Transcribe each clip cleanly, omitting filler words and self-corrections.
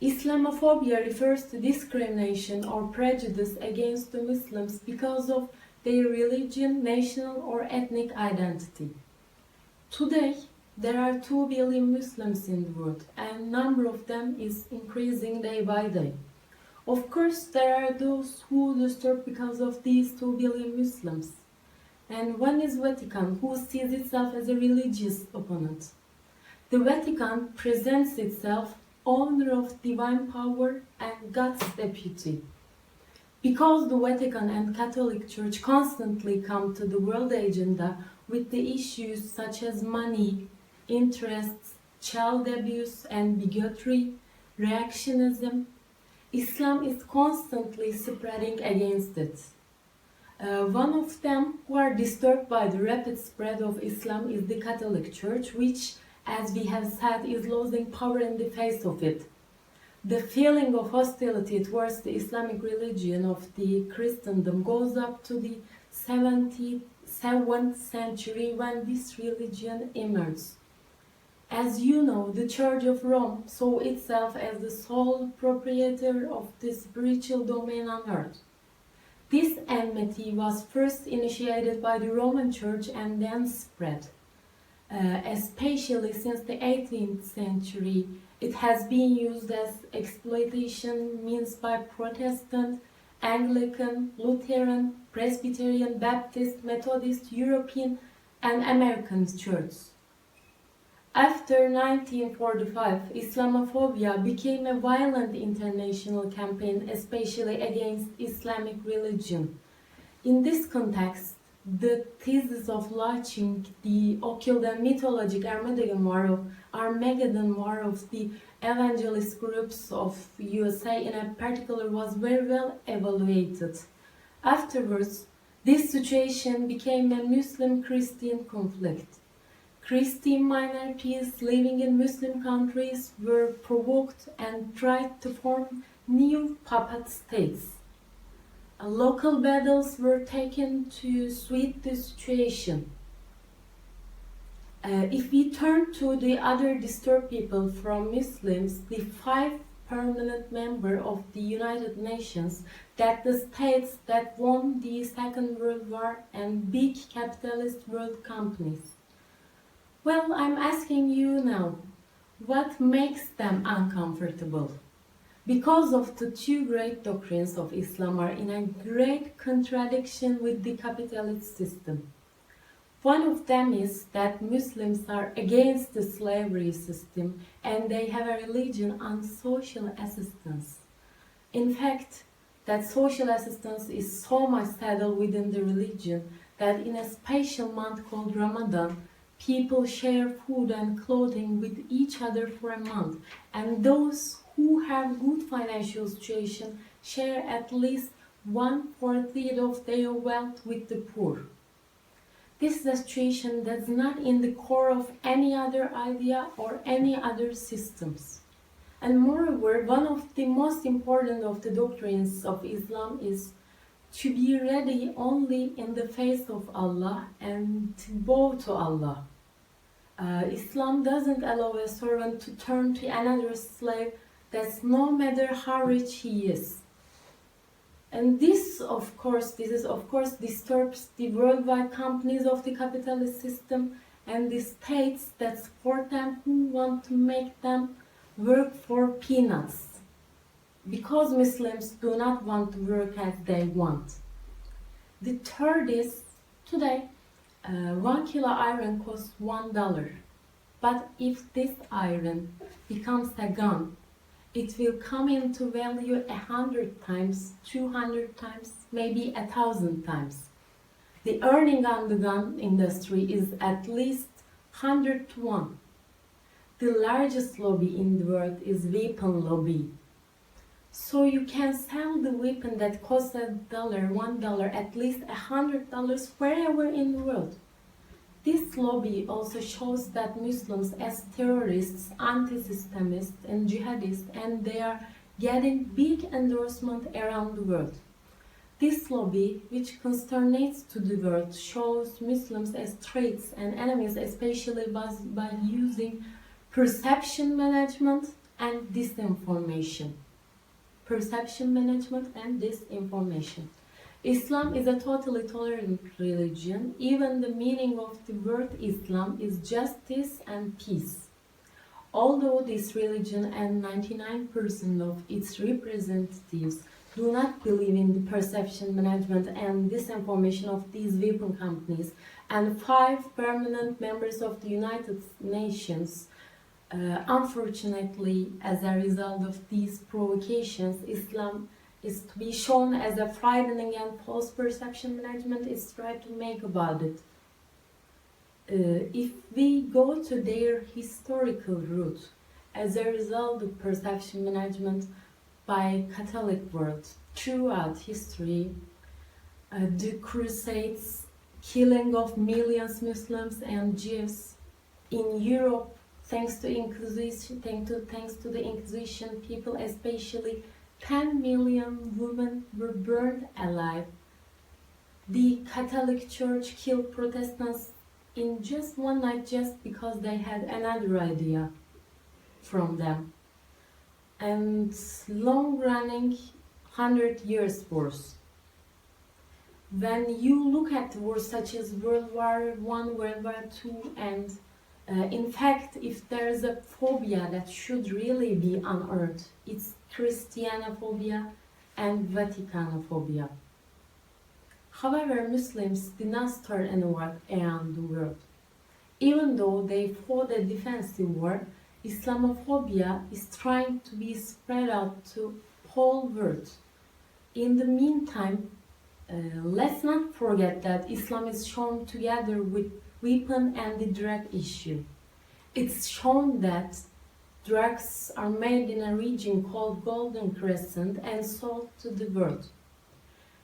Islamophobia refers to discrimination or prejudice against the Muslims because of their religion, national or ethnic identity. Today, there are 2 billion Muslims in the world, and number of them is increasing day by day. Of course, there are those who disturb because of these 2 billion Muslims. And one is Vatican, who sees itself as a religious opponent. The Vatican presents itself owner of divine power and God's deputy. Because the Vatican and Catholic Church constantly come to the world agenda with the issues such as money, interests, child abuse and bigotry, reactionism, Islam is constantly spreading against it. One of them who are disturbed by the rapid spread of Islam is the Catholic Church, which, as we have said, is losing power in the face of it. The feeling of hostility towards the Islamic religion of the Christendom goes up to the 7th century when this religion emerged. As you know, the Church of Rome saw itself as the sole proprietor of the spiritual domain on earth. This enmity was first initiated by the Roman Church and then spread. Especially since the 18th century, it has been used as exploitation means by Protestant, Anglican, Lutheran, Presbyterian, Baptist, Methodist, European and American churches. After 1945, Islamophobia became a violent international campaign, especially against Islamic religion. In this context, the thesis of launching the occult and mythologic Armageddon War of the evangelist groups of USA in a particular was very well evaluated. Afterwards, this situation became a Muslim-Christian conflict. Christian minorities living in Muslim countries were provoked and tried to form new puppet states. Local battles were taken to suit the situation. If we turn to the other disturbed people from Muslims, the 5 permanent members of the United Nations, that the states that won the Second World War and big capitalist world companies. Well, I'm asking you now, what makes them uncomfortable? Because of the 2 great doctrines of Islam are in a great contradiction with the capitalist system. One of them is that Muslims are against the slavery system and they have a religion on social assistance. In fact, that social assistance is so much settled within the religion that in a special month called Ramadan, people share food and clothing with each other for a month, and those who have good financial situation share at least 1/4 of their wealth with the poor. This is a situation that's not in the core of any other idea or any other systems. And moreover, one of the most important of the doctrines of Islam is to be ready only in the face of Allah and to bow to Allah. Islam doesn't allow a servant to turn to another slave, that's no matter how rich he is. And this of course disturbs the worldwide companies of the capitalist system and the states that support them who want to make them work for peanuts. Because Muslims do not want to work as they want. The third is, today, 1 kilo iron costs $1. But if this iron becomes a gun, it will come into value 100 times, 200 times, maybe 1,000 times. The earning on the gun industry is at least 100 to 1. The largest lobby in the world is weapon lobby. So you can sell the weapon that costs $1 at least $100 wherever in the world. This lobby also shows that Muslims as terrorists, anti-Islamists and jihadists, and they are getting big endorsement around the world. This lobby, which consternates to the world, shows Muslims as threats and enemies, especially by using perception management, and disinformation. Perception management and disinformation. Islam is a totally tolerant religion. Even the meaning of the word Islam is justice and peace. Although this religion and 99% of its representatives do not believe in the perception management and disinformation of these weapon companies, and 5 permanent members of the United Nations, unfortunately, as a result of these provocations, Islam is to be shown as a frightening and false perception management is tried to make about it. If we go to their historical root, as a result of perception management by Catholic world throughout history, the Crusades, killing of millions Muslims and Jews in Europe, thanks to the Inquisition, people, especially 10 million women, were burned alive. The Catholic Church killed Protestants in just one night just because they had another idea from them. And long-running 100 years wars. When you look at wars such as World War I, World War II, and in fact, if there is a phobia that should really be unearthed, it's christianophobia and vaticanphobia. However, Muslims did not start any war around the world. Even though they fought a defensive war, Islamophobia is trying to be spread out to whole world. In the meantime, let's not forget that Islam is shown together with weapon and the drug issue. It's shown that drugs are made in a region called Golden Crescent and sold to the world.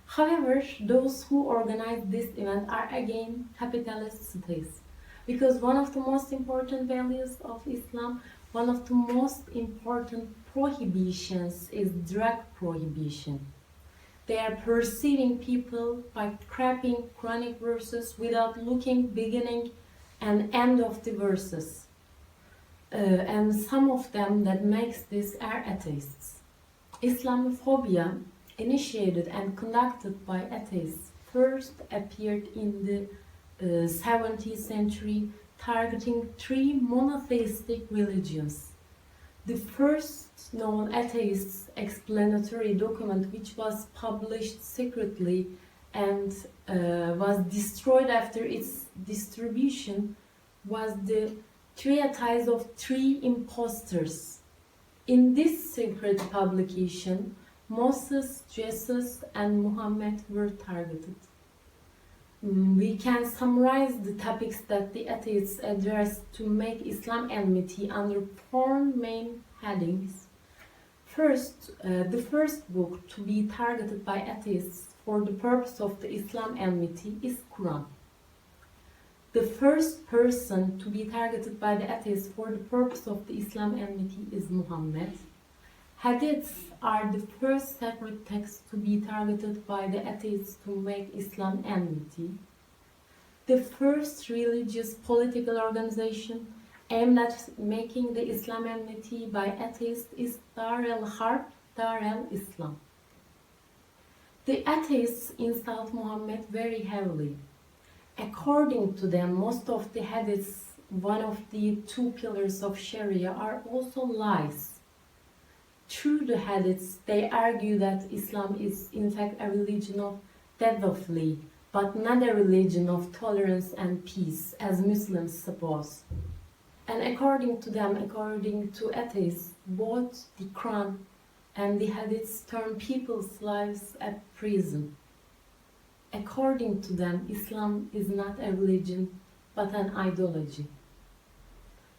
However, those who organize this event are again capitalist states, because one of the most important values of Islam, one of the most important prohibitions is drug prohibition. They are perceiving people by scrapping Quranic verses without looking beginning and end of the verses. And some of them that makes this are atheists. Islamophobia, initiated and conducted by atheists, first appeared in the 17th century, targeting 3 monotheistic religions. The first known atheist explanatory document, which was published secretly and was destroyed after its distribution, was the Treatise of 3 Impostors. In this secret publication, Moses, Jesus, and Muhammad were targeted. We can summarize the topics that the atheists addressed to make Islam enmity under 4 main headings. First, the first book to be targeted by atheists for the purpose of the Islam enmity is Quran. The first person to be targeted by the atheists for the purpose of the Islam enmity is Muhammad. Hadiths are the first sacred texts to be targeted by the atheists to make Islam enmity. The first religious political organization aimed at making the Islam enmity by atheists is Dar el-Harb, Dar el-Islam. The atheists insult Muhammad very heavily. According to them, most of the hadiths, one of the 2 pillars of Sharia, are also lies. Through the hadiths, they argue that Islam is in fact a religion of pedophilia, but not a religion of tolerance and peace, as Muslims suppose. And according to them, according to atheists, both the Quran and the hadiths turn people's lives at prison. According to them, Islam is not a religion, but an ideology.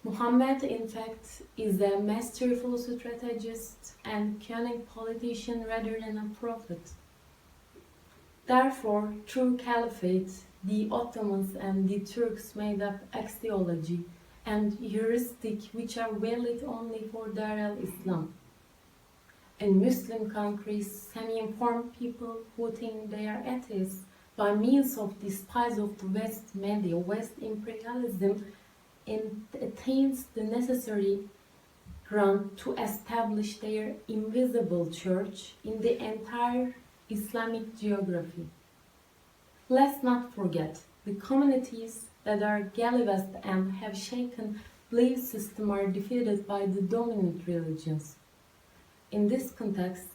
Muhammad, in fact, is a masterful strategist and cunning politician rather than a prophet. Therefore, through caliphate, the Ottomans and the Turks made up axiology and heuristic which are valid only for Dar al-Islam. In Muslim countries, semi-informed people who think they are atheists by means of the spies of the West media, West imperialism, attains the necessary run to establish their invisible church in the entire Islamic geography. Let's not forget the communities that are gallivanted and have shaken belief system are defeated by the dominant religions. In this context,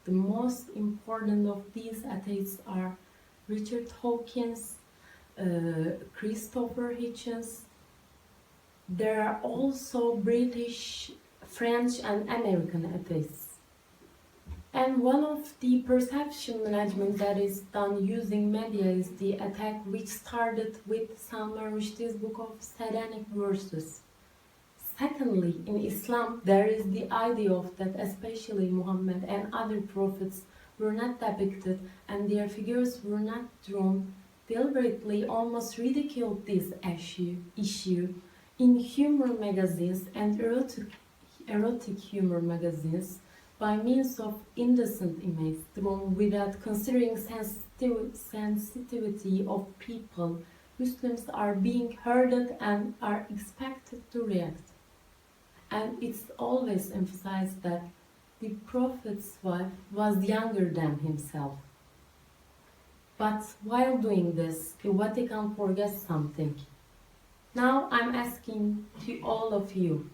the most important of these atheists are Richard Dawkins, Christopher Hitchens. There are also British, French and American atheists. And one of the perception management that is done using media is the attack which started with Salman Rushdie's book of satanic verses. Secondly, in Islam, there is the idea of that especially Muhammad and other prophets were not depicted and their figures were not drawn, deliberately almost ridiculed this issue in humor magazines and erotic humor magazines by means of indecent images drawn without considering sensitivity of people. Muslims are being herded and are expected to react. And it's always emphasized that the Prophet's wife was younger than himself. But while doing this, the Vatican forgets something. Now I'm asking to all of you.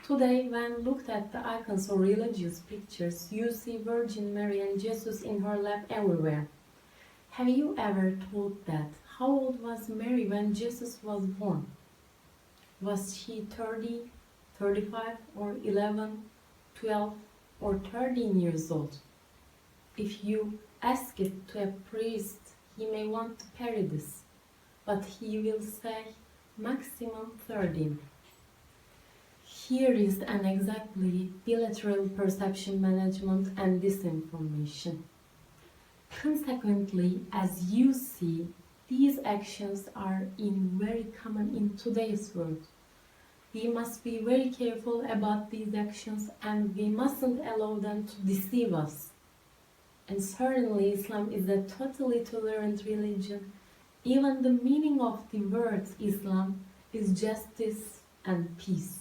Today, when looked at the icons or religious pictures, you see Virgin Mary and Jesus in her lap everywhere. Have you ever thought that? How old was Mary when Jesus was born? Was she 30, 35, or 11, 12, or 13 years old? If you ask it to a priest, he may want to parry this, but he will say maximum 13. Here is an exactly bilateral perception management and disinformation. Consequently, as you see, these actions are very common in today's world. We must be very careful about these actions and we mustn't allow them to deceive us. And certainly Islam is a totally tolerant religion. Even the meaning of the word Islam is justice and peace.